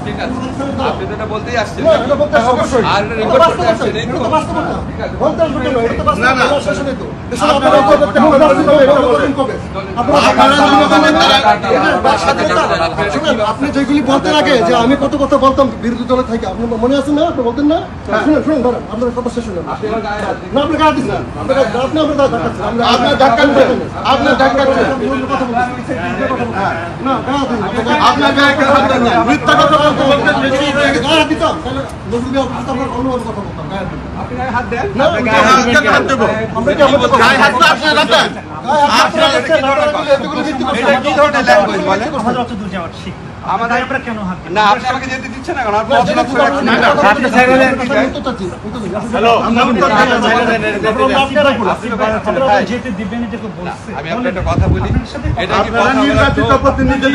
ঠিক আছে, আপনি তো এটা বলতেই আসছেন আর রেকর্ড করতে আসছেন, এই তো না না আপনি যেগুলি বলতেন আগে যে আমি কত কথা বলতাম বিরোধী দলে থাকি, আপনি মনে আছেন না? আপনি বলতেন না? শুনুন শুনুন ধরেন আপনার কথা শেষ হলো না, আপনি গায়ে দিচ্ছেন, আপনি আমরা ধাক্কাচ্ছেন, আপনার ধাক্কাচ্ছেন, আপনার ধাক্কাচ্ছেন না গায়ে দিন, আপনার গায়ে মিথ্যা কথা বলতে গায়ে দিতাম তাহলে নজরুল আপনার অন্য কথা বলতাম গায়ে দিন। আপনি গায়ে হাত দেন, না হাত দেবো আমরা কি আমাদের গায়ে হাত না আপনি রাখেন এটা কি ধরনের ল্যাঙ্গুয়েজ বলেন? আমাদের অত দূর যাওয়ার ঠিক আমাদের আমরা কেন হাত না, আপনি আমাকে যেতে দিচ্ছেন না, কারণ আপনি যেতে দিবেন এটা বলছে। আমি আপনার একটা কথা বলি, এটা কি আপনারা নির্বাচিত প্রতিনিধি